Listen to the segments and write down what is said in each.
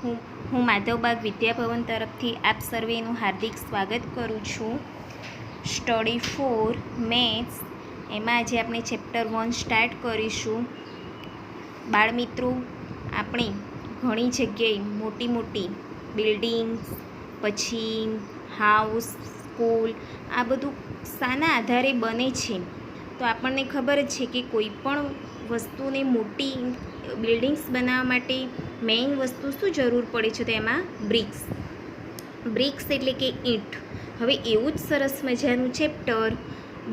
હું હું માધવબાગ વિદ્યાભવન તરફથી આપ સર્વેનું હાર્દિક સ્વાગત કરું છું. સ્ટડી 4 મેથ્સ એમાં આજે આપણે ચેપ્ટર 1 સ્ટાર્ટ કરીશું. બાળમિત્રો, આપણે ઘણી જગ્યાએ મોટી મોટી બિલ્ડિંગ્સ, પછી હાઉસ, સ્કૂલ, આ બધું શાના આધારે બને છે? તો આપણને ખબર જ છે કે કોઈ પણ વસ્તુને મોટી બિલ્ડિંગ્સ બનાવવા માટે મેઇન વસ્તુ શું જરૂર પડે છે? તો એમાં બ્રિક્સ એટલે કે ઈંટ. હવે એવું જ સરસ મજાનું ચેપ્ટર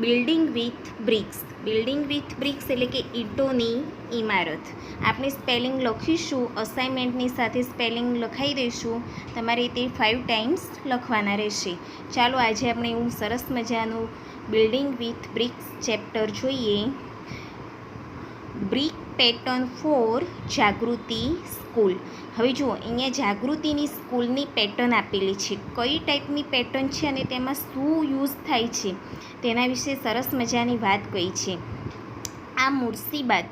બિલ્ડિંગ વિથ બ્રિક્સ એટલે કે ઈંટોની ઇમારત. આપણે સ્પેલિંગ લખીશું, અસાઇનમેન્ટની સાથે સ્પેલિંગ લખાઈ દઈશું. તમારે તે 5 ટાઈમ્સ લખવાના રહેશે. ચાલો આજે આપણે એવું સરસ મજાનું બિલ્ડિંગ વિથ બ્રિક્સ ચેપ્ટર જોઈએ. બ્રિક પેટર્ન ફોર જાગૃતિ સ્કૂલ. હવે જુઓ, અહીંયા જાગૃતિની સ્કૂલની પેટર્ન આપેલી છે. કઈ ટાઈપની પેટર્ન છે અને તેમાં શું યુઝ થાય છે તેના વિશે સરસ મજાની વાત કહી છે. આ મુર્શિદાબાદ,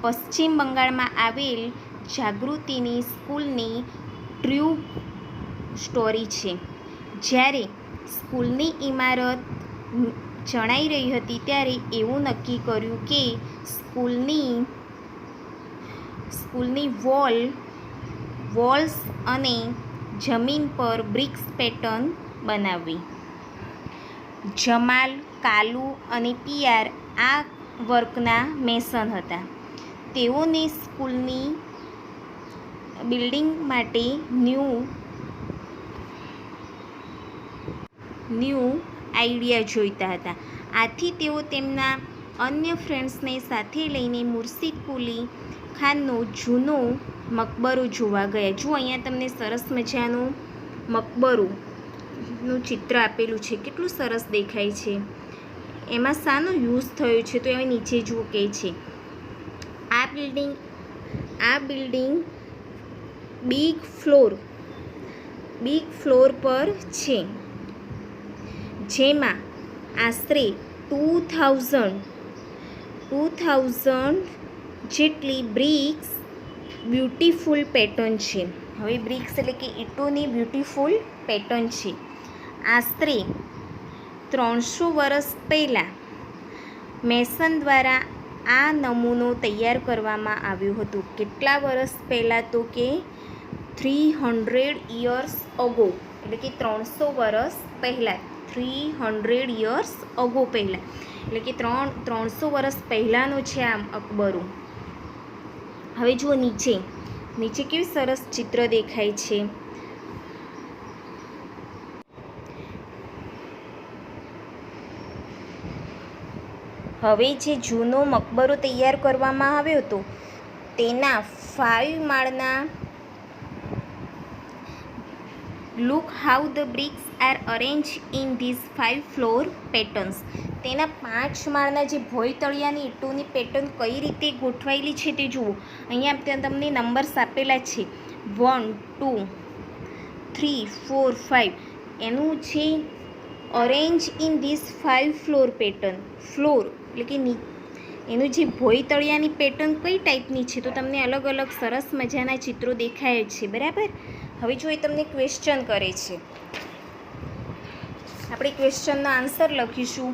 પશ્ચિમ બંગાળમાં આવેલ જાગૃતિની સ્કૂલની ટ્રુ સ્ટોરી છે. જ્યારે સ્કૂલની ઇમારત ચણાઈ રહી હતી ત્યારે એવું નક્કી કર્યું કે સ્કૂલની વોલ્સ અને જમીન પર બ્રિક્સ પેટર્ન બનાવવી. જમાલ, કાલુ અને પિયાર આ વર્કના મેસન હતા. તેઓને સ્કૂલની બિલ્ડિંગ માટે ન્યૂ આઈડિયા જોઈતા હતા. આથી તેઓ તેમના અન્ય ફ્રેન્ડ્સને સાથે લઈને મુર્શિદ કુલી ખાનનો જૂનો મકબરો જોવા ગયા. જો અહીંયા તમને સરસ મજાનું મકબરોનું ચિત્ર આપેલું છે. કેટલું સરસ દેખાય છે. એમાં શાનો યુઝ થયો છે? તો એ નીચે જુઓ કહે છે, આ બિલ્ડિંગ બિગ ફ્લોર પર છે, જેમાં આશરે 2000 જેટલી બ્યુટીફુલ પેટર્ન છે. હવે બ્રિક્સ એટલે કે ઈંટોની બ્યુટીફુલ પેટર્ન છે. આશરે 300 વર્ષ પહેલાં મેસન દ્વારા આ નમૂનો તૈયાર કરવામાં આવ્યો હતો. કેટલા વર્ષ પહેલાં? તો કે 300 years ago, એટલે કે 300 વર્ષ પહેલાં. 300 years ago પહેલાં એટલે કે 300 વર્ષ પહેલાંનો છે આ મકબરો. હવે જુઓ નીચે કેવી સરસ ચિત્ર દેખાય છે. હવે જે જૂનો મકબરો તૈયાર કરવામાં આવ્યો હતો તેના 5 માળના look how the bricks are arrange in this 5 floor patterns. તેના 5 માળના જે ભોયતળિયાની ઈંટોની પેટર્ન કઈ રીતે ગોઠવાયેલી છે તે જુઓ. અહીંયા તમને નંબર્સ આપેલા છે 1, 2, 3, 4, 5. એનું છે arrange in this 5 floor pattern. Floor એટલે કે એનું જે ભોયતળિયાની પેટર્ન કઈ ટાઈપની છે? તો તમને અલગ અલગ સરસ મજાના ચિત્રો દેખાય છે. બરાબર. હવે જો એ તમને ક્વેશ્ચન કરે છે, આપણે ક્વેશ્ચનનો આન્સર લખીશું.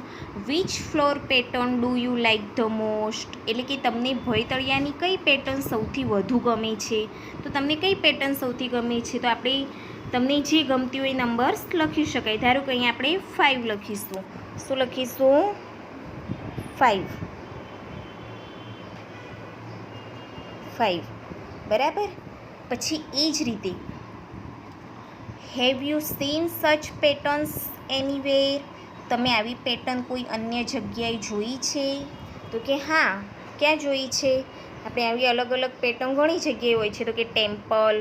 Which floor pattern do you like the most? એટલે કે તમને ભોયતળિયાની કઈ પેટર્ન સૌથી વધુ ગમે છે? તો તમને કઈ પેટર્ન સૌથી ગમે છે? તો આપણે તમને જે ગમતી હોય નંબર્સ લખી શકાય. ધારો કે અહીંયા આપણે 5 લખીશું. શું લખીશું? 5. બરાબર. પછી એ જ રીતે, have you seen such patterns anywhere? તમે આવી પેટર્ન કોઈ અન્ય જગ્યાએ જોઈ છે? તો કે હા. ક્યાં જોઈ છે? આપણે આવી અલગ અલગ પેટર્ન ઘણી જગ્યાએ હોય છે. તો કે ટેમ્પલ,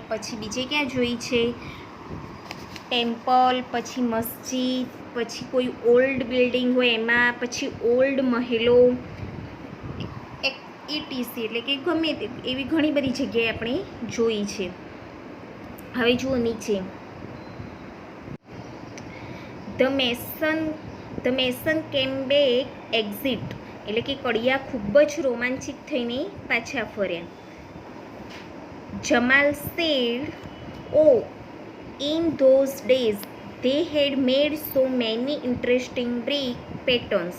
પછી બીજે ક્યાં જોઈ છે? ટેમ્પલ, પછી મસ્જિદ, પછી કોઈ ઓલ્ડ બિલ્ડિંગ હોય એમાં, પછી ઓલ્ડ મહેલો, ETC એટલે કે ગમે તે એવી ઘણી બધી જગ્યાએ આપણે જોઈ છે. હવે જુઓ નીચે, the mason the mason came back excited, એટલે કે કડિયા ખૂબ જ રોમાંચિત થઈને પાછા ફર્યા. Jamal said, oh in those days they had made so many interesting brick patterns.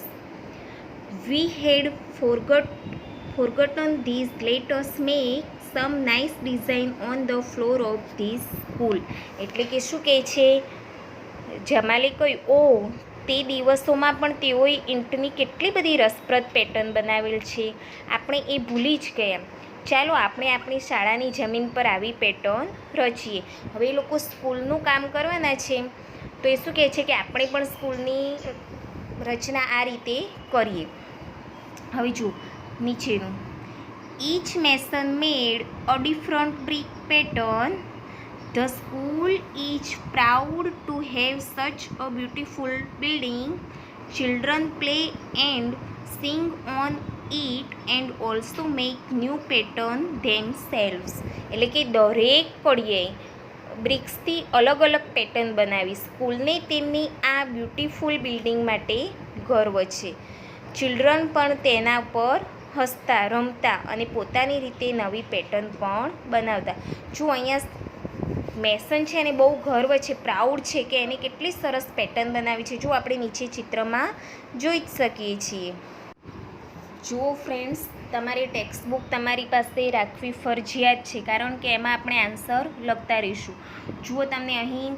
We had forgotten these. Let us make some nice design on the floor of this school. એટલે કે શું કહે છે, જમાલે કહ્યું, ઓ તે દિવસોમાં પણ તેઓએ ઈંટની કેટલી બધી રસપ્રદ પેટર્ન બનાવેલ છે, આપણે એ ભૂલી જ ગયા. ચાલો આપણે આપણી શાળાની જમીન પર આવી પેટર્ન રચીએ. હવે એ લોકો સ્કૂલનું કામ કરવાના છે, તો એ શું કહે છે કે આપણે પણ સ્કૂલની રચના આ રીતે કરીએ. હવે જુઓ નીચેનું, each mason made a different brick pattern. The school is proud to have such a beautiful building. Children play and sing on it and also make new pattern themselves. એટલે કે દરેક કડિયાએ બ્રિક્સથી અલગ અલગ પેટર્ન બનાવી. સ્કૂલને તેમની આ બ્યુટિફુલ બિલ્ડિંગ માટે ગર્વ છે. ચિલ્ડ્રન પણ તેના પર હસતા રમતા અને પોતાની રીતે નવી પેટર્ન પણ બનાવતા. જો અહીંયા મેસન છે અને બહુ ગર્વ છે, પ્રાઉડ છે કે એને કેટલી સરસ પેટર્ન બનાવી છે. જો આપણે નીચે ચિત્રમાં જોઈ જ શકીએ છીએ. જુઓ ફ્રેન્ડ્સ, તમારી ટેક્સ્ટબુક તમારી પાસે રાખવી ફરજિયાત છે, કારણ કે એમાં આપણે આન્સર લખતા રહીશું. જુઓ તમને અહીં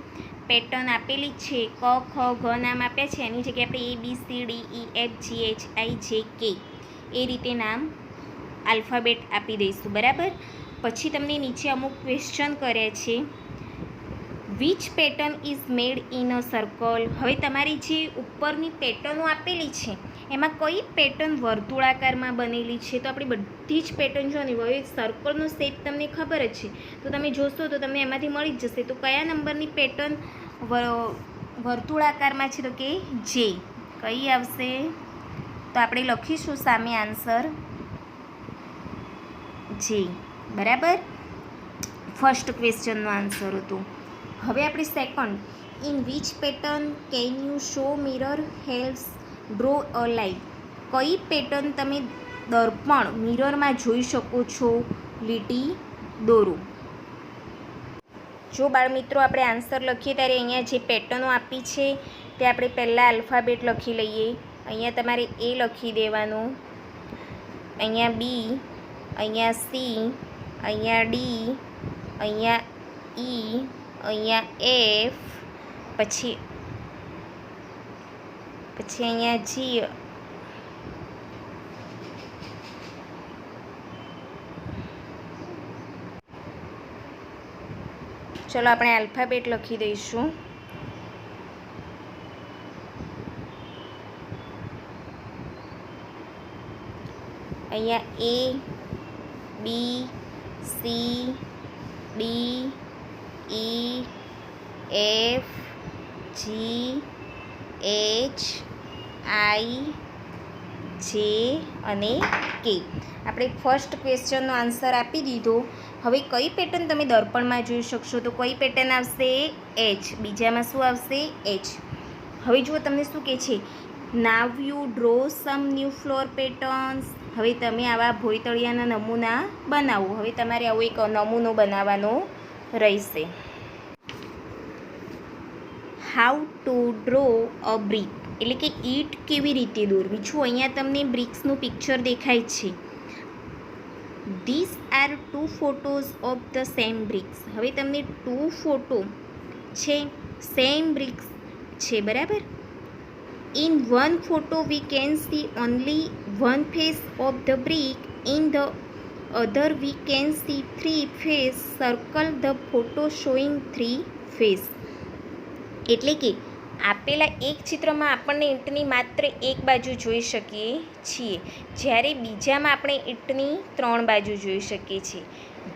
પેટર્ન આપેલી છે, ક ખ ઘ નામ આપ્યા છે, એની જગ્યાએ આપણે A B C D E F G H I J K એ રીતે નામ આલ્ફાબેટ આપી દઈશું. બરાબર. પછી તમને નીચે અમુક ક્વેશ્ચન કર્યા છે. Which pattern is made in a circle. હવે તમારી જે ઉપરની પેટર્નો આપેલી છે એમાં કઈ પેટર્ન વર્તુળાકારમાં બનેલી છે, તો આપણી બધી જ પેટર્ન જો ને હવે સર્કલનો શેપ તમને ખબર જ છે, તો તમે જોશો તો તમને એમાંથી મળી જ જશે. તો કયા નંબરની પેટર્ન વર્તુળાકારમાં છે, તો કે જે. કઈ આવશે, તો આપણે લખીશું સામે આન્સર જે. બરાબર. ફર્સ્ટ ક્વેશ્ચનનો આન્સર હતો. હવે આપણે second, in which pattern can you show mirror helps draw a line. કઈ પેટર્ન તમે દર્પણ મિરરમાં જોઈ શકો છો, લીટી દોરો. જો બાળમિત્રો આપણે આન્સર લખીએ ત્યારે અહીંયા જે પેટર્નો આપી છે તે આપણે પહેલાં આલ્ફાબેટ લખી લઈએ. અહીંયા તમારે A લખી દેવાનું, અહીંયા B, અહીંયા C, અહીંયા D, અહીંયા E, અહીંયા F, પછી અહીંયા G, ચલો આપણે આલ્ફાબેટ લખી દઈશું. અહીંયા A, B, C, D, E, F, G, H, I, J અને K. આપણે ફર્સ્ટ ક્વેશ્ચનનો આન્સર આપી દીધો. હવે કઈ પેટર્ન તમે દર્પણમાં જોઈ શકશો, તો કઈ પેટર્ન આવશે, H. બીજામાં શું આવશે, H. હવે જુઓ તમને શું કહે છે, now you draw some new floor patterns. હવે તમે આવા ભોયતળિયાના નમૂના બનાવો. હવે તમારે આવો એક નમૂનો બનાવવાનો રહેશે. How to draw a brick, એટલે કે ઈંટ કેવી રીતે દોરવી. જો અહીંયા તમને બ્રિક્સનું પિક્ચર દેખાય છે. This are 2 photos of the same bricks. હવે તમને 2 ફોટો છે, સેમ બ્રિક્સ છે. બરાબર. In one photo we can see only one face of the brick. In the other we can see 3 face. Circle the photo showing 3 face. એટલે કે આપેલા એક ચિત્રમાં આપણને ઈંટની માત્ર એક બાજુ જોઈ શકીએ છીએ, જ્યારે બીજામાં આપણે ઈંટની 3 બાજુ જોઈ શકીએ છીએ.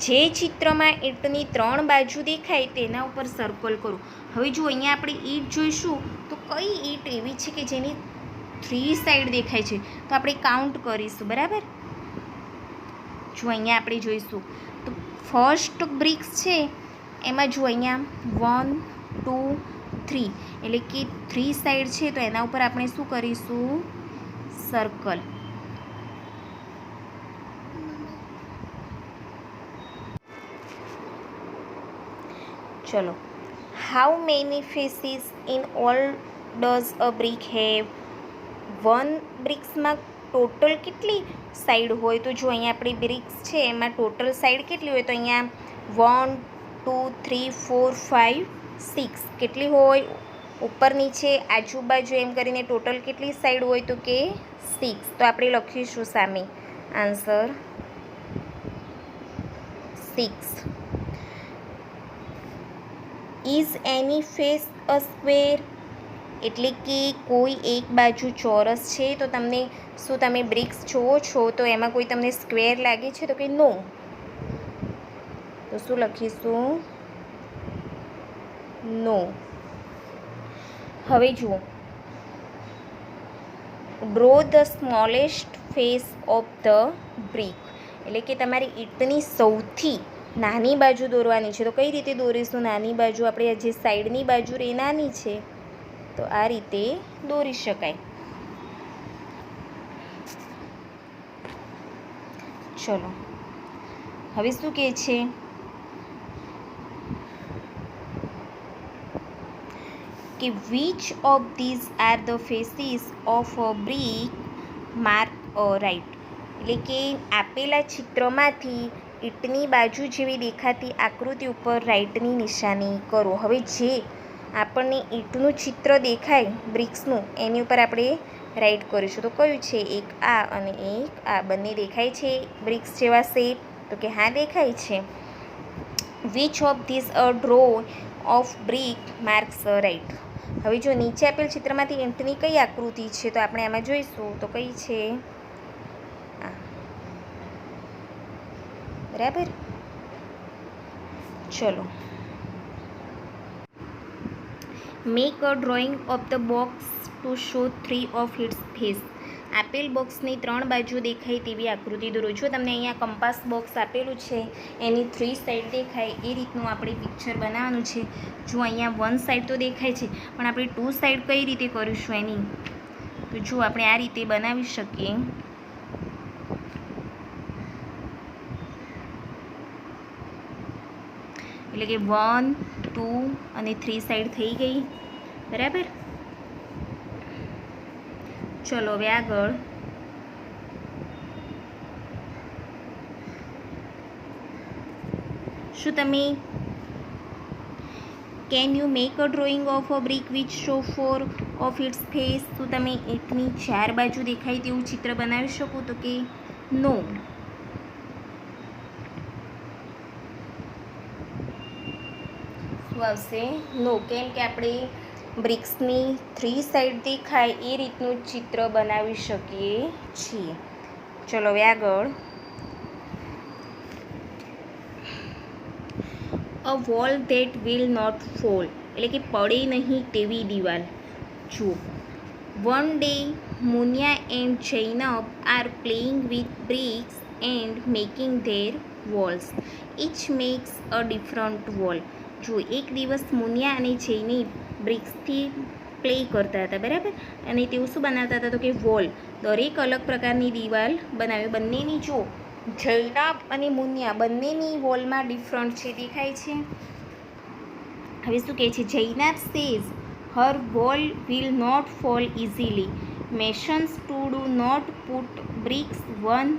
જે ચિત્રમાં ઈંટની 3 બાજુ દેખાય તેના ઉપર સર્કલ કરો. હવે જો અહીંયા આપણે ઈંટ જોઈશું તો કઈ ઈંટ એવી છે કે જેની 3 સાઈડ દેખાય છે, તો આપણે કાઉન્ટ કરીશું. બરાબર. જો અહીંયા આપણે જોઈશું તો ફર્સ્ટ બ્રિક્સ છે એમાં જો અહીંયા 1, 2, 3 એટલે કે 3 સાઈડ છે તો એના ઉપર આપણે શું કરીશું? સર્કલ. ચલો, how many faces in all does a brick have? One બ્રિક્સમાં ટોટલ કેટલી સાઈડ હોય? તો જો અહીંયા આપણી બ્રિક્સ છે એમાં ટોટલ સાઈડ કેટલી હોય? તો અહીંયા 1 2 3 4 5 6 કેટલી હોય? ઉપર નીચે આજુબાજુ એમ કરીને ટોટલ કેટલી સાઈડ હોય? તો કે 6. તો આપણે લખીશું સામે answer 6. Is any face a square? એટલે કે કોઈ એક બાજુ ચોરસ છે તો તમને શું તમે બ્રિક્સ જુઓ છો તો એમાં કોઈ તમને સ્ક્વેર લાગે છે? તો કે નો. તો શું લખીશું? નો. હવે જુઓ, draw the smallest face of the brick. એટલે કે તમારી ઈંટની સૌથી નાની બાજુ દોરવાની છે. તો કઈ રીતે દોરીશું નાની બાજુ? આપણે જે સાઈડની બાજુ એ નાની છે તો આ રીતે દોરી શકાય. ચલો, હવે શું કહે છે? કે which of these are the faces of a brick mark right. એટલે કે આપેલા ચિત્રમાંથી ઈંટની બાજુ જેવી દેખાતી આકૃતિ ઉપર રાઈટની નિશાની કરો. હવે જે આપણને ઈંટનું ચિત્ર દેખાય બ્રિક્સનું એની ઉપર આપણે રાઈટ કરીશું. તો કયું છે? એક આ અને એક આ. બંને દેખાય છે બ્રિક્સ જેવા શેપ? તો કે હા દેખાય છે. Which of this a draw of brick marks right. હવે જો નીચે આપેલ ચિત્રમાંથી ઈંટની કઈ આકૃતિ છે તો આપણે આમાં જોઈશું. તો કઈ છે? આ. બરાબર. ચલો, make a drawing of the box to show 3 of its face. આપેલ બોક્સની 3 બાજુ દેખાય તેવી આકૃતિ દોરો. જો તમને અહીંયા કંપાસ બોક્સ આપેલું છે એની 3 સાઈડ દેખાય એ રીતનું આપણે પિક્ચર બનાવવાનું છે. જો અહીંયા 1 સાઈડ તો દેખાય છે પણ આપણે 2 સાઈડ કઈ રીતે કરીશું એની? તો જો આપણે આ રીતે બનાવી શકીએ. એટલે કે 1 2 અને 3 સાઈડ થઈ ગઈ. બરાબર. ચલો હવે આગળ. શું તમે can you make a drawing of a brick which show 4 of its face? શું તમે ઈંટની 4 બાજુ દેખાય તેવું ચિત્ર બનાવી શકો? તો કે નો. શું આવશે? નો. કેમ કે આપણે બ્રિક્સની 3 સાઈડ દેખાય એ રીતનું ચિત્ર બનાવી શકીએ છીએ. ચલો હવે આગળ. A wall that will not fall. એટલે કે પડે નહીં તેવી દિવાલ. જુઓ, one day Munia and Zainab are playing with bricks and making their walls. Each makes a different wall. જો એક દિવસ મુનિયા અને જૈનબ બ્રિક્સથી પ્લે કરતા હતા. બરાબર. અને તેઓ શું બનાવતા હતા? તો કે વોલ. દરેક અલગ પ્રકારની દિવાલ બનાવી. બંનેની જો જૈનબ અને મુનિયા બંનેની વોલમાં ડિફરન્ટ છે દેખાય છે. હવે શું કહે છે? Zainab says her wall will not fall easily. Masons to do not put bricks one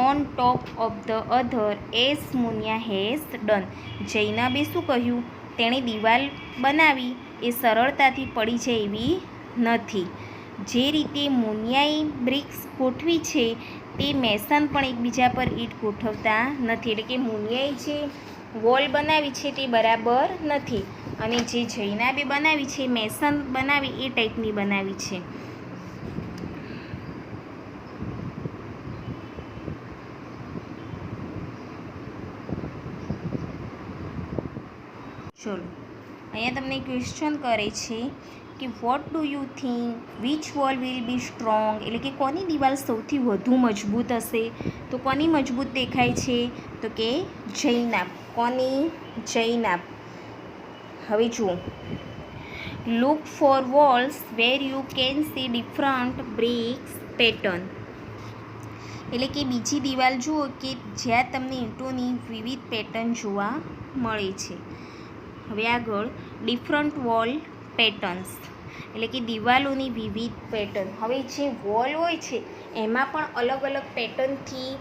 on top of the other as Munia has done. જૈનબે શું કહ્યું? તેણે દિવાલ બનાવી એ સરળતાથી પડી જાય એવી નથી. જે રીતે મુનિયાએ બ્રિક્સ ગોઠવી છે તે મેસન પણ એકબીજા પર ઈંટ ગોઠવતા નથી. એટલે કે મુનિયાએ જે વોલ બનાવી છે તે બરાબર નથી અને જે જૈનબે બનાવી છે મેસન બનાવી એ ટાઈપની બનાવી છે. ચલો, અહીંયા તમને ક્વેશ્ચન કરે છે કે what do you think which wall will be strong. એટલે કે કોની દિવાલ સૌથી વધુ મજબૂત હશે? તો કોની મજબૂત દેખાય છે? તો કે જૈનબ. કોની? જૈનબ. હવે જુઓ, look for walls where you can see different bricks pattern. એટલે કે બીજી દિવાલ જુઓ કે જ્યાં તમને ઈંટોની વિવિધ પેટર્ન જોવા મળે છે. હવે આગળ ડિફરન્ટ વોલ પેટર્ન્સ એટલે કે દિવાલોની વિવિધ પેટર્ન. હવે જે વોલ હોય છે એમાં પણ અલગ અલગ પેટર્નથી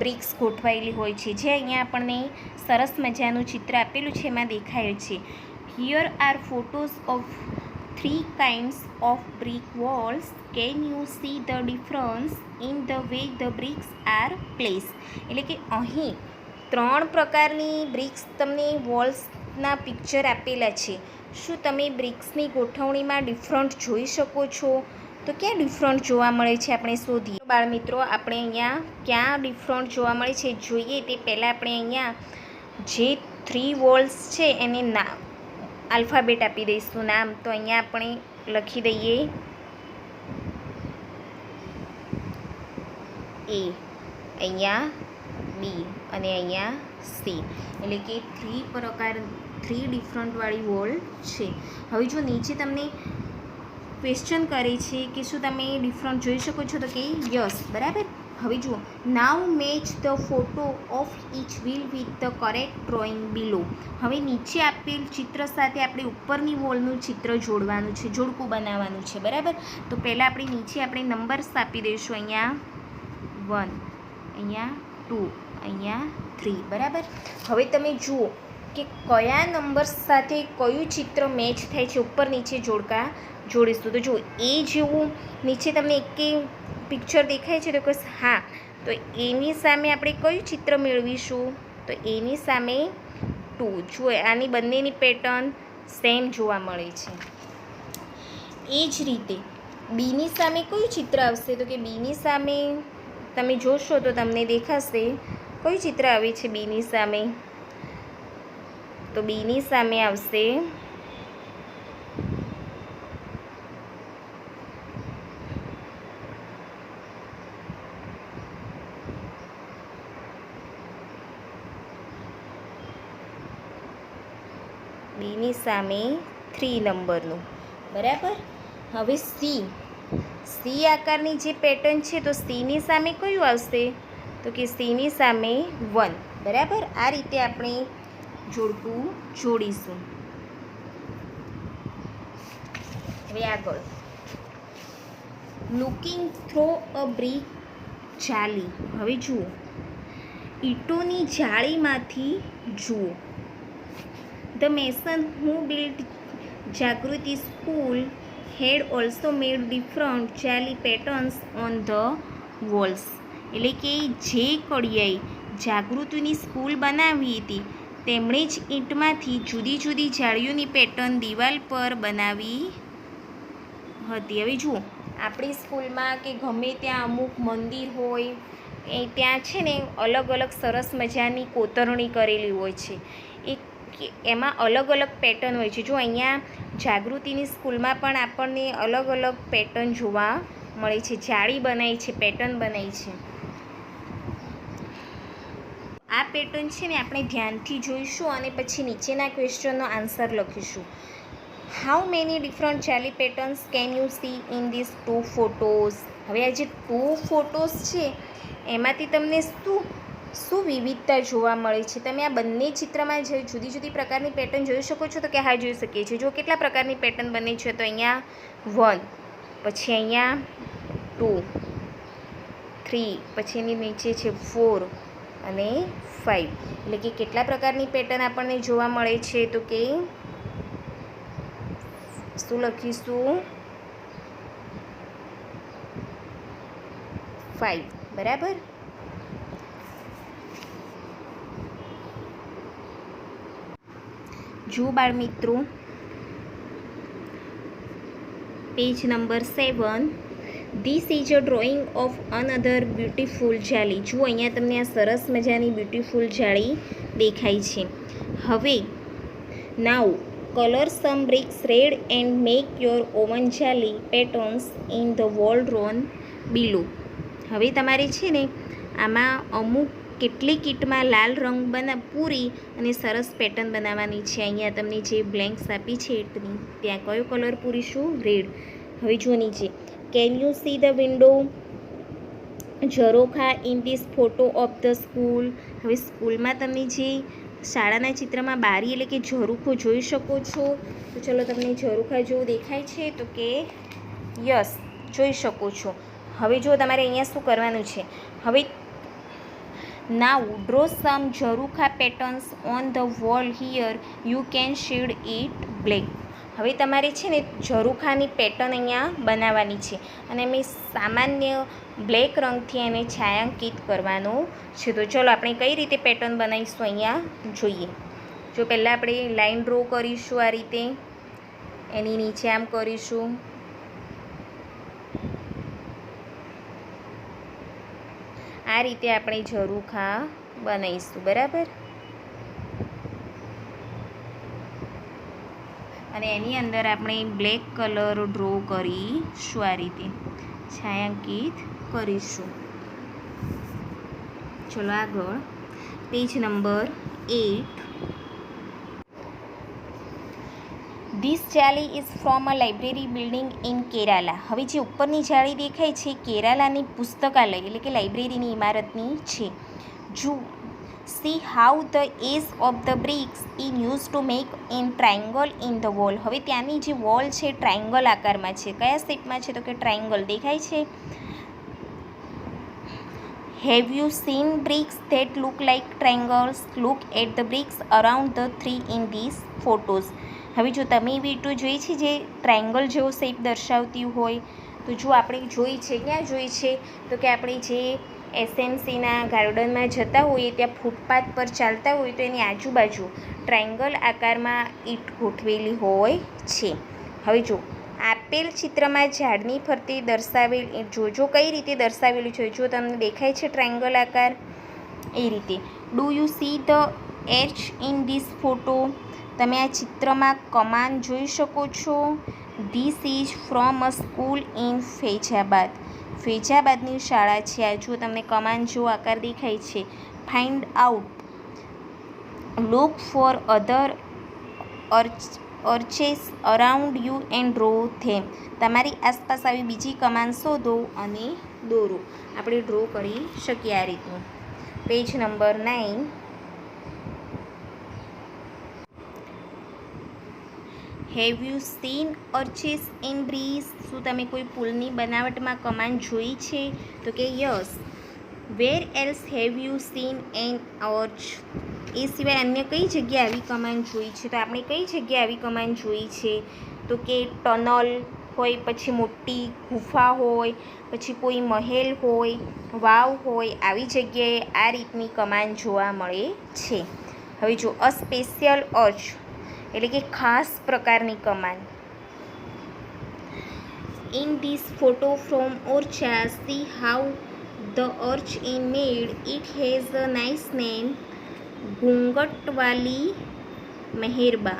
બ્રિક્સ ગોઠવાયેલી હોય છે, જે અહીંયા આપણને સરસ મજાનું ચિત્ર આપેલું છે એમાં દેખાય છે. Here are photos of 3 kinds of brick walls. Can you see the difference in the way the bricks are placed? એટલે કે અહીં 3 પ્રકારની બ્રિક્સ તમને વોલ્સના પિક્ચર આપેલા છે. શું તમે બ્રિક્સની ગોઠવણીમાં ડિફરન્ટ જોઈ શકો છો? તો ક્યાં ડિફરન્ટ જોવા મળે છે આપણે શોધીએ. બાળ મિત્રો, આપણે અહીંયા ક્યાં ડિફરન્ટ જોવા મળે છે જોઈએ તે પહેલાં આપણે અહીંયા જે 3 વોલ્સ છે એને આલ્ફાબેટ આપી દઈશું નામ. તો અહીંયા આપણે લખી દઈએ A, અહીંયા B અને અહીંયા C. એટલે કે 3 ડિફરન્ટવાળી વોલ છે. હવે જો નીચે તમને ક્વેશ્ચન કરે છે કે શું તમે ડિફરન્ટ જોઈ શકો છો, તો કે યસ, બરાબર. હવે જુઓ, now match the photo of each wheel with the correct drawing below. હવે નીચે આપેલ ચિત્ર સાથે આપણે ઉપરની વોલનું ચિત્ર જોડવાનું છે, જોડકું બનાવવાનું છે, બરાબર. તો પહેલાં આપણે નીચે આપણે નંબર્સ આપી દઈશું. અહીંયા 1, અહીંયા 2, અહીંયા 3, બરાબર. હવે તમે જુઓ કે કયા નંબર્સ સાથે કયું ચિત્ર મેચ થાય છે, ઉપર નીચે જોડકા જોડીશું. તો જુઓ, એ જેવું નીચે તમને એક પિક્ચર દેખાય છે, તો કે હા, તો એની સામે આપણે કયું ચિત્ર મેળવીશું, તો એની સામે 2. જુઓ, આની બંનેની પેટર્ન સેમ જોવા મળે છે. એ જ રીતે બીની સામે કયું ચિત્ર આવશે, તો કે બીની સામે તમે જોશો તો તમને દેખાશે કયું ચિત્ર આવે છે બીની સામે. તો બીની સામે આવશે બીની સામે 3 નંબરનું, બરાબર. હવે સી આકારની જે પેટર્ન છે, તો સીની સામે કયું આવશે, તો કે સીની સામે 1, બરાબર. આ રીતે આપણે જોડકું જોડીશું. હવે આગળ લુકિંગ થ્રો અ બ્રિક જાળી. હવે જુઓ, ઈંટોની જાળીમાંથી જુઓ. The mason who built Jagruti school had also made different jali patterns on the walls. એટલે કે જે કડિયાએ જાગૃતિની સ્કૂલ બનાવી હતી તેમણે જ ઈંટમાંથી જુદી જુદી જાળીઓની પેટર્ન દિવાલ પર બનાવી હતી. હવે જુઓ, આપણી સ્કૂલમાં કે ગમે ત્યાં અમુક મંદિર હોય એ ત્યાં છે ને અલગ અલગ સરસ મજાની કોતરણી કરેલી હોય છે. એમાં અલગ અલગ પેટર્ન હોય છે. જો અહીંયા જાગૃતિની સ્કૂલમાં પણ આપણને અલગ અલગ પેટર્ન જોવા મળે છે. જાળી બનાવી છે, પેટર્ન બનાવી છે. આ પેટર્ન છે ને આપણે ધ્યાનથી જોઈશું અને પછી નીચેના ક્વેશ્ચનનો આન્સર લખીશું. How many different jali patterns can you see in this 2 photos. હવે આ જે 2 ફોટોઝ છે એમાંથી તમને શું વિવિધતા જોવા મળે છે. તમે આ બંને ચિત્રમાં જે જુદી જુદી પ્રકારની પેટર્ન જોઈ શકો છો, તો કે હા, જોઈ શકીએ છીએ. જો કેટલા પ્રકારની પેટર્ન બને છે, તો અહીંયા 1, પછી અહીંયા 2, 3, પછી એની નીચે છે 4 અને 5. એટલે કે કેટલા પ્રકારની પેટર્ન આપણને જોવા મળે છે, તો કે શું લખીશું, 5, બરાબર. જો બાળ મિત્રો, page number 7. This is a drawing of another beautiful જાળી. જુઓ, અહીંયા તમને આ સરસ મજાની બ્યુટીફુલ જાળી દેખાય છે. હવે now colour some bricks red and make your own jali patterns in the wall drawn below. હવે તમારે છે ને આમાં અમુક કેટલી કીટમાં લાલ રંગ પૂરી અને સરસ પેટર્ન બનાવવાની છે. અહીંયા તમને જે બ્લેન્ક્સ આપી છે એટલી, ત્યાં કયો કલર પૂરીશું? રેડ. હવે જો નીચે, can you see the window jharokha in this photo of the school. હવે સ્કૂલમાં તમે જે શાળાના ચિત્રમાં બારી એટલે કે ઝરૂખો જોઈ શકો છો. તો ચલો, તમને ઝરૂખા જેવું દેખાય છે? તો કે યસ, જોઈ શકો છો. હવે જો તમારે અહીંયા શું કરવાનું છે? હવે now draw some jharokha patterns on the wall here you can shade it black. હવે તમારે છે ને ઝરૂખાની પેટર્ન અહીંયા બનાવવાની છે અને મેં સામાન્ય બ્લેક રંગથી એને છાંયાંકિત કરવાનો છે. તો ચલો, આપણે કઈ રીતે પેટર્ન બનાવીશું અહીંયા જોઈએ. જો પહેલાં આપણે લાઈન ડ્રો કરીશું આ રીતે, એની નીચે આમ કરીશું. આ રીતે આપણે ઝરૂખા બનાવીશું, બરાબર. અને એની અંદર આપણે બ્લેક કલર ડ્રો કરીશું, આ રીતે છાંયાંકિત કરીશું. ચલો આગળ, પેજ નંબર 8. ધીસ જાળી is from a library building in Kerala. હવે જે ઉપરની જાળી દેખાય છે કેરાલાની પુસ્તકાલય એટલે કે લાઇબ્રેરીની ઇમારતની છે. જો see how the edge of the bricks in use to make in triangle in the wall. હવે ત્યાંની જે વોલ છે ટ્રાયંગલ આકારમાં છે. કયા શેપમાં છે? તો કે ટ્રાયંગલ દેખાય છે. Have you scene bricks that look like triangles? Look at the bricks around the tree in these photos. હવે જો તમે એવી ઈંટો જોઈ છે જે ટ્રાયંગલ જેવો શેપ દર્શાવતી હોય, તો જો આપણે જોઈ છે, ક્યાં જોઈ છે? તો કે આપણે જે એસએમસીના ગાર્ડનમાં જતા હોઈએ ત્યાં ફૂટપાથ પર ચાલતા હોઈએ તો એની આજુબાજુ ટ્રાયંગલ આકારમાં ઈંટ ગોઠવેલી હોય છે. હવે જો આપેલ ચિત્રમાં ઝાડની ફરતે દર્શાવેલ જોજો કઈ રીતે દર્શાવેલું છે. જો તમને દેખાય છે ટ્રાયંગલ આકાર એ રીતે. Do you see the arch in this photo? તમે આ ચિત્રમાં કમાન જોઈ શકો છો. This is from a school in Faizabad. ફૈજાબાદની શાળા છે આ. જો તમને કમાન જેવો આકાર દેખાય છે. Find out, look for other arches around you and draw them. તમારી આસપાસ આવી બીજી કમાન શોધો અને દોરો. આપણે ડ્રો કરી શકીએ આ રીતનું. Page number 9. Have you seen arches in bridge? શું તમે કોઈ પુલની બનાવટમાં કમાન જોઈ છે? તો કે yes. Where else have you seen an arch? એ સિવાય અન્ય કઈ જગ્યાએ આવી કમાન જોઈ છે? તો આપણે કઈ જગ્યાએ આવી કમાન જોઈ છે? તો કે ટનલ હોય, પછી મોટી ગુફા હોય, પછી કોઈ મહેલ હોય, વાવ હોય, આવી જગ્યાએ આ રીતની કમાન જોવા મળે છે. હવે જો અ સ્પેશિયલ અર્ચ એટલે કે ખાસ પ્રકારની કમાન. In this photo from Orchha see how the arch in made. It has a nice name, Ghunghatwali Mehrab.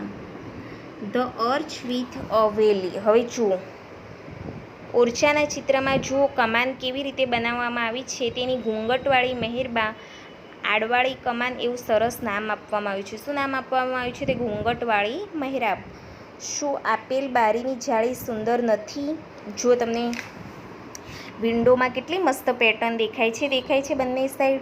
The arch with a veil. હવે જુઓ ઓરછાના ચિત્રમાં જુઓ કમાન કેવી રીતે બનાવવામાં આવી છે. તેની ઘૂંઘટવાળી મહેરબા, આડવાળી કમાન એવું સરસ નામ આપવામાં આવ્યું છે. શું નામ આપવામાં આવ્યું છે? તે ઘૂંઘટવાળી મહેરાબ. શું આપેલ બારીની જાળી સુંદર નથી? જો તમને વિન્ડોમાં કેટલી મસ્ત પેટર્ન દેખાય છે. દેખાય છે બંને side.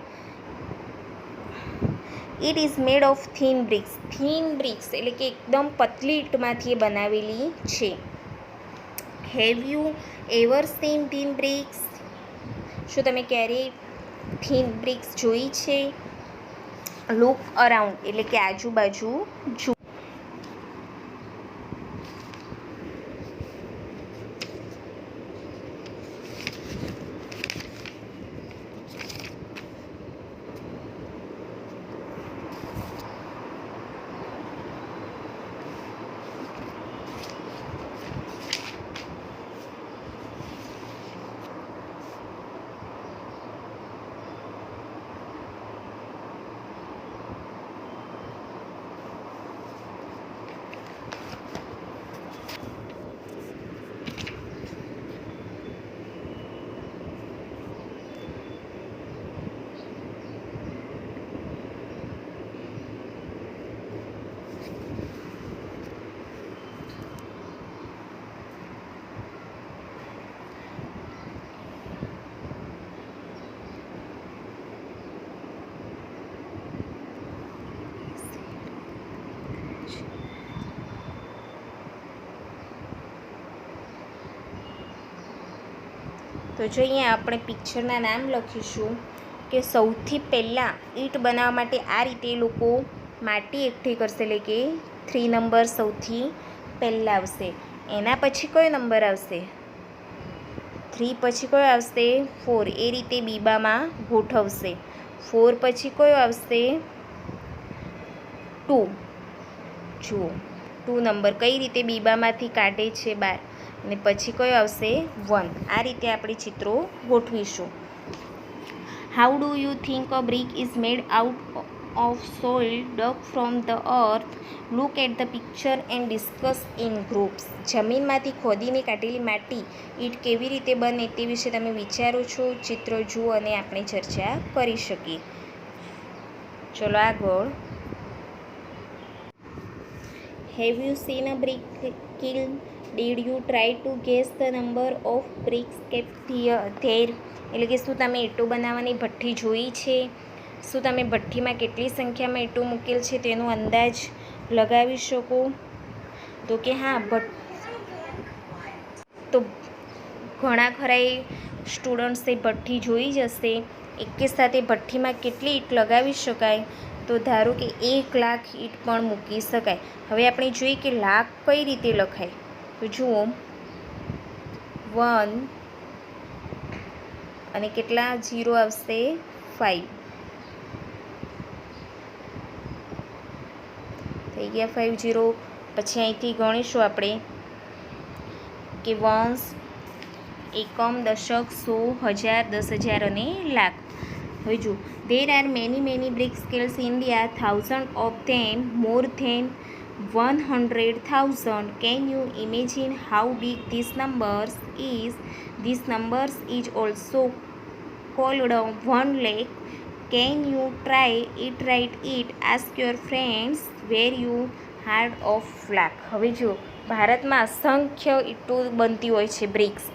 It is made of thin BRICS. Thin BRICS એટલે કે એકદમ પતલી ઈંટમાંથી એ બનાવેલી છે. Have you ever scene thin BRICS? શું તમે ક્યારેય થીન બ્રિક્સ જોઈ છે? લુક અરાઉન્ડ એટલે કે આજુબાજુ જુઓ. તો જો અહીંયા આપણે પિક્ચરના નામ લખીશું કે સૌથી પહેલાં ઈંટ બનાવવા માટે આ રીતે લોકો માટી એકઠી કરશે, એટલે કે 3 નંબર સૌથી પહેલાં આવશે. એના પછી કયો નંબર આવશે? 3 પછી કયો આવશે? 4. એ રીતે બીબામાં ગોઠવશે. 4 પછી કયો આવશે? 2. જુઓ 2 નંબર કઈ રીતે બીબામાંથી કાઢે છે બહાર, અને પછી કયો આવશે? 1. આ રીતે આપણે ચિત્રો ગોઠવીશું. How do you think a brick is made out of soil dug from the earth? Look at the picture and discuss in groups. જમીનમાંથી ખોદીને કાઢેલી માટી ઈંટ કેવી રીતે બને તે વિશે તમે વિચારો છો. ચિત્રો જુઓ અને આપણે ચર્ચા કરી શકીએ. ચલો આગળ. Have you scene a brick kiln? Did you try to guess the number of bricks kept there? એટલે કે શું તમે ઈંટો બનાવવાની ભઠ્ઠી જોઈ છે? શું તમે ભઠ્ઠીમાં કેટલી સંખ્યામાં ઈંટો મૂકેલ છે તેનો અંદાજ લગાવી શકો? તો કે હા, તો ઘણા ખરા સ્ટુડન્ટ્સે ભઠ્ઠી જોઈ જ હશે. એકે સાથે ભઠ્ઠીમાં કેટલી ઈંટ લગાવી શકાય? તો ધારો કે 1 લાખ ઈંટ પણ મૂકી શકાય. હવે આપણે જોઈએ કે લાખ કઈ રીતે લખાય. તો જુઓ 1 અને કેટલા 0 આવશે? 5. થઈ ગયા 5 0. પછી અહીંથી ગણીશું આપણે કે વંશ, એકમ, દશક, 100, 1000, 10,000 અને લાખ. હવે જુઓ, there are many brick kilns in India, thousands of them, more than 100,000. Can you imagine how big this numbers is? This numbers is also called 1 lakh. Can you try it? Write it. Ask your friends where you heard of lakh. હવે જુઓ, ભારતમાં અસંખ્ય ઈંટો બનતી હોય છે, BRICS.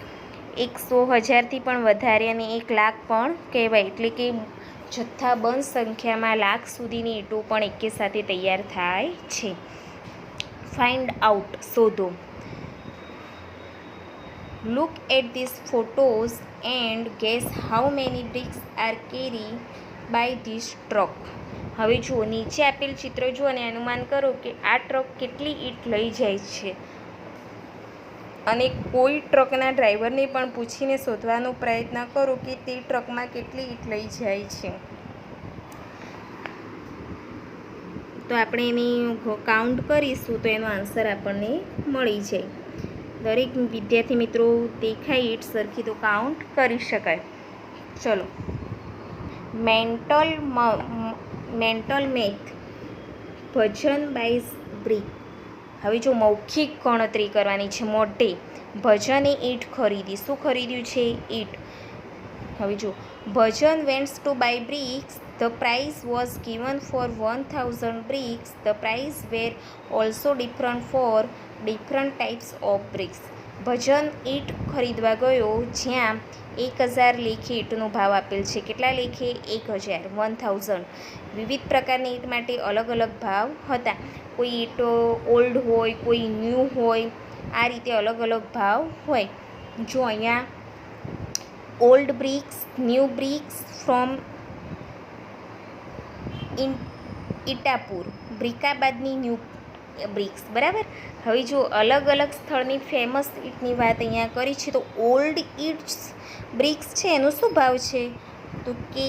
100,000થી પણ વધારે અને 1 લાખ પણ કહેવાય. એટલે કે જથ્થાબંધ સંખ્યામાં લાખ સુધીની ઈંટો પણ એકે સાથે તૈયાર થાય છે. ફાઇન્ડ આઉટ, શોધો. Look at this photos and guess how many bricks are carry by this truck. હવે જુઓ, નીચે આપેલ ચિત્ર જુઓ અને અનુમાન કરો કે આ ટ્રક કેટલી ઈંટ લઈ જાય છે, અને કોઈ ટ્રકના ડ્રાઈવરને પણ પૂછીને શોધવાનો પ્રયત્ન કરો કે તે ટ્રકમાં કેટલી ઈંટ લઈ જાય છે. તો આપણે એની કાઉન્ટ કરીશું તો એનો આન્સર આપણને મળી જાય. દરેક વિદ્યાર્થી મિત્રો દેખાય ઈંટ સરખી તો કાઉન્ટ કરી શકાય. ચલો, મેન્ટલ મેથ. ભજન બાય બ્રિક. હવે જો મૌખિક ગણતરી કરવાની છે મોઢે. ભજને ઈંટ ખરીદી. શું ખરીદ્યું છે? ઈંટ. હવે જો, Bhajan wants to buy bricks. The price was given for 1,000 bricks. The price were also different for different types of bricks. ભજન ઈંટ ખરીદવા ગયો જ્યાં 1,000 લેખે ઈંટનો ભાવ આપેલ છે. કેટલા લેખે? 1,000, 1,000. વિવિધ પ્રકારની ઈંટ માટે અલગ અલગ ભાવ હતા. કોઈ ઈંટો ઓલ્ડ હોય, કોઈ ન્યૂ હોય, આ રીતે અલગ અલગ ભાવ હોય. જો અહીંયા old bricks, new bricks from Itapur, બ્રિકાબાદની ન્યૂ બ્રિક્સ. બરાબર. હવે જો અલગ અલગ સ્થળની ફેમસ ઈંટની વાત અહીંયા કરી છે. તો ઓલ્ડ ઈટ્સ બ્રિક્સ છે એનો શું ભાવ છે? તો કે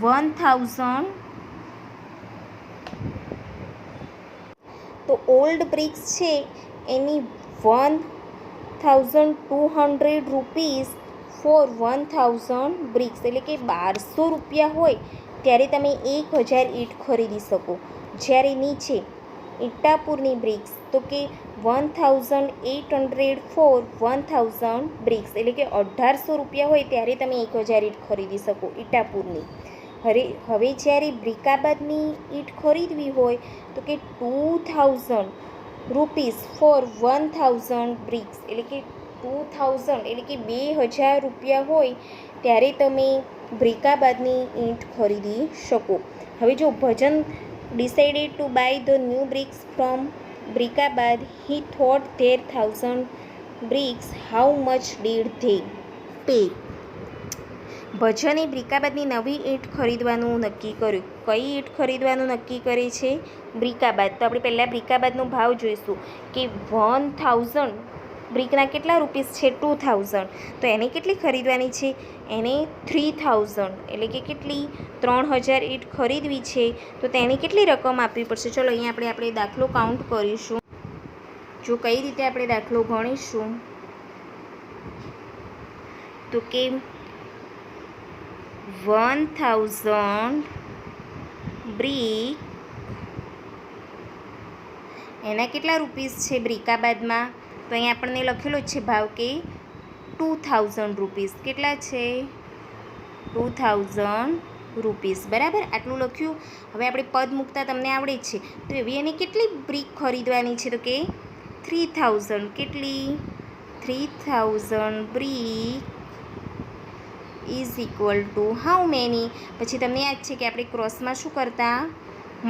1,000. તો ઓલ્ડ બ્રિક્સ છે એની 1,200 રૂપીસ ફોર 1,000 બ્રિક્સ. એટલે કે 1,200 રૂપિયા હોય ત્યારે તમે 1,000 ઈંટ ખરીદી શકો. જ્યારે નીચે ઈટાપુરની બ્રિક્સ તો કે 1,800 ફોર 1,000 બ્રિક્સ. એટલે કે 1,800 રૂપિયા હોય ત્યારે તમે 1,000 ઈંટ ખરીદી શકો ઈટાપુરની. હવે જ્યારે બ્રિકાબાદની ઈંટ ખરીદવી હોય તો કે 2,000 રૂપીસ ફોર 1,000 બ્રિક્સ. એટલે કે 2,000 એટલે કે 2,000 રૂપિયા હોય ત્યારે તમે બ્રિકાબાદની ઈંટ ખરીદી શકો. હવે જો ભજન decided to buy the new bricks from Brikabad. He thought their 1,000 bricks, how much did they pay? ભજને બ્રિકાબાદની નવી ઈંટ ખરીદવાનું નક્કી કર્યું. કઈ ઈંટ ખરીદવાનું નક્કી કરે છે? બ્રિકાબાદ. તો આપણે પહેલાં બ્રિકાબાદનો ભાવ જોઈશું કે 1000 બ્રિકના કેટલા રૂપીસ છે? 2000. તો એને કેટલી ખરીદવાની છે? એને 3000 એટલે કે કેટલી? 3000 ઈંટ ખરીદવી છે. તો તેને કેટલી રકમ આપવી પડશે? ચલો અહીંયા આપણે દાખલો કાઉન્ટ કરીશું. જો કઈ રીતે આપણે દાખલો ગણીશું તો કે 1000 બ્રિક એના કેટલા રૂપીસ છે બ્રિકાબાદમાં? તો અહીંયા આપણને લખેલો જ છે ભાવ કે 2000 રૂપીસ. કેટલા છે? 2000 રૂપીસ. બરાબર, આટલું લખ્યું. હવે આપણે પદ મૂકતા તમને આવડે જ છે. તો એવી એને કેટલી બ્રિક ખરીદવાની છે? તો કે 3000. કેટલી? 3000 brick is equal to how many? પછી તમને યાદ છે કે આપણે ક્રોસમાં શું કરતા?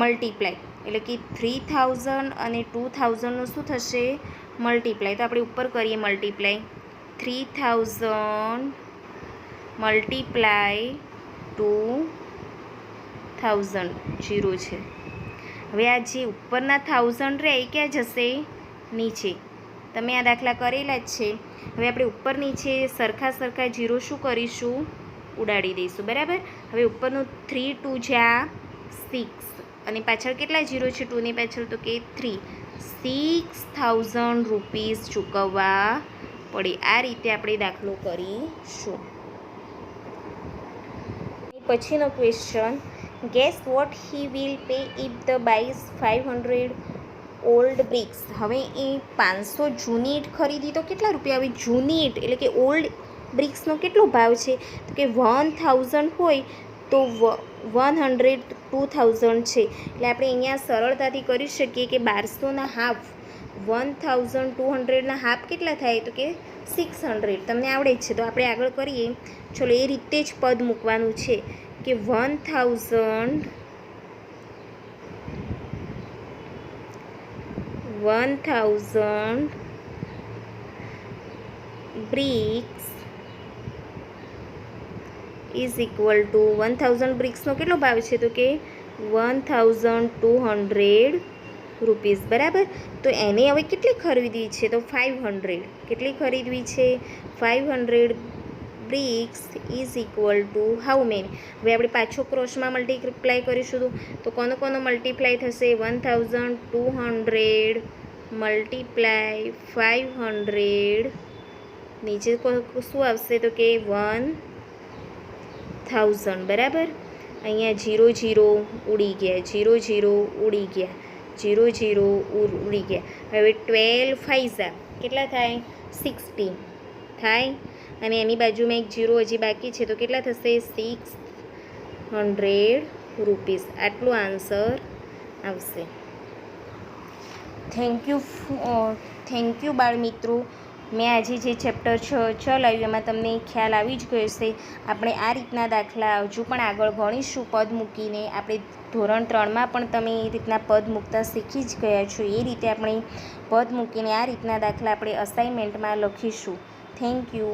મલ્ટીપ્લાય. એટલે કે 3000 અને 2000નું શું થશે? મલ્ટીપ્લાય. તો આપણે ઉપર કરીએ મલ્ટીપ્લાય. 3000 મલ્ટીપ્લાય 2000 0 છે. હવે આ જે ઉપરના 1000 રહે એ ક્યાં જશે? નીચે. તમે આ દાખલા કરેલા જ છે. હવે આપણે ઉપર નીચે સરખા જીરો શું કરીશું? ઉડાડી દઈશું. બરાબર. હવે ઉપરનું 3 2 જા 6 અને પાછળ કેટલા જીરો છે? 2ની પાછળ તો કે 3. 6000 રૂપીસ ચૂકવવા પડે. આ રીતે આપણે દાખલો કરીશું. પછીનો question, guess what he will pay if the buys 500 old bricks. હવે એ 500 જૂની ઈંટ ખરીદી તો કેટલા રૂપિયા આવે? જૂની ઈંટ એટલે કે ઓલ્ડ બ્રિક્સનો કેટલો ભાવ છે? તો કે 1000 હોય તો 100 2000 છે. એટલે આપણે અહીંયા સરળતાથી કરી શકીએ કે 1200ના હાફ 1200ના હાફ કેટલા થાય? તો કે 600. તમને આવડે જ છે. તો આપણે આગળ કરીએ. ચલો એ રીતે જ પદ મૂકવાનું છે કે 1000 બ્રિક્સ ઇઝ ઇક્વલ ટુ 1000 બ્રિક્સનો કેટલો ભાવ છે? તો કે 1200 રૂપીસ. બરાબર. તો એને હવે કેટલી ખરીદવી છે? તો 500. કેટલી ખરીદવી છે? 500 BRICS is equal to how many? હવે આપણે પાછો ક્રોસમાં મલ્ટીપ્લાય કરીશું તો કોનો મલ્ટીપ્લાય થશે? 1200 મલ્ટીપ્લાય 500 નીચે શું આવશે? તો કે 1000. બરાબર. અહીંયા 0 0 ઉડી ગયા, 0 0 ઉડી ગયા, 0 0 ઉડી ગયા. હવે 12 5 કેટલા થાય? 16 થાય. અને એની બાજુમાં એક 0 હજી બાકી છે તો કેટલા થશે? 600 રૂપીસ. આટલું આન્સર આવશે. થેન્ક યુ બાળ મિત્રો. મેં આજે જે ચેપ્ટર ચલાવ્યું એમાં તમને ખ્યાલ આવી જ ગયો હશે. આપણે આ રીતના દાખલા હજુ પણ આગળ ગણીશું પદ મૂકીને. આપણે ધોરણ 3માં પણ તમે એ રીતના પદ મૂકતા શીખી જ ગયા છો. એ રીતે આપણે પદ મૂકીને આ રીતના દાખલા આપણે અસાઇનમેન્ટમાં લખીશું. Thank you.